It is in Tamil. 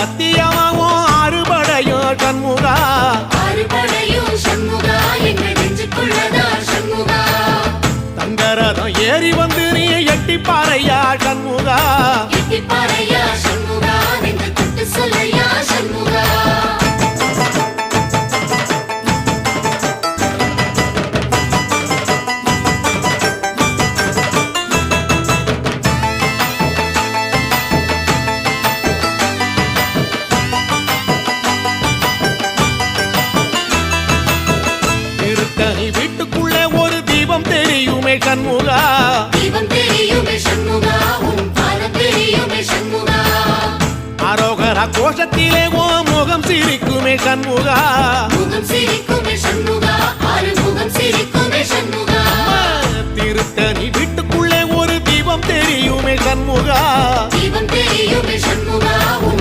சத்தியமாவும் ஆறுபடையும் சண்முகா ஆறுபடையும் சண்முகா எங்கள் நெஞ்சுக்குள்ளதா சண்முகா தங்கரதம் ஏறி வந்து நீ எட்டி பாறையா சண்முகா எட்டி பாறையா சண்முகா நெஞ்சு தொட்டு சொல்லையா சண்முகா வீட்டுக்குள்ளே ஒரு தீபம் தெரியுமே சண்முகா தீபம் தெரியுமே சண்முகா உன் பாதம் தெரியுமே சண்முகா அரோகரா கோஷத்திலே ஓ முகம் சிரிக்குமே சண்முகா முகம் சிரிக்குமே சண்முகா ஆறு முகம் சிரிக்குமே சண்முகா திருத்தணி வீட்டுக்குள்ளே ஒரு தீபம் தெரியுமே சண்முகா தீபம் தெரியுமே சண்முகா உன்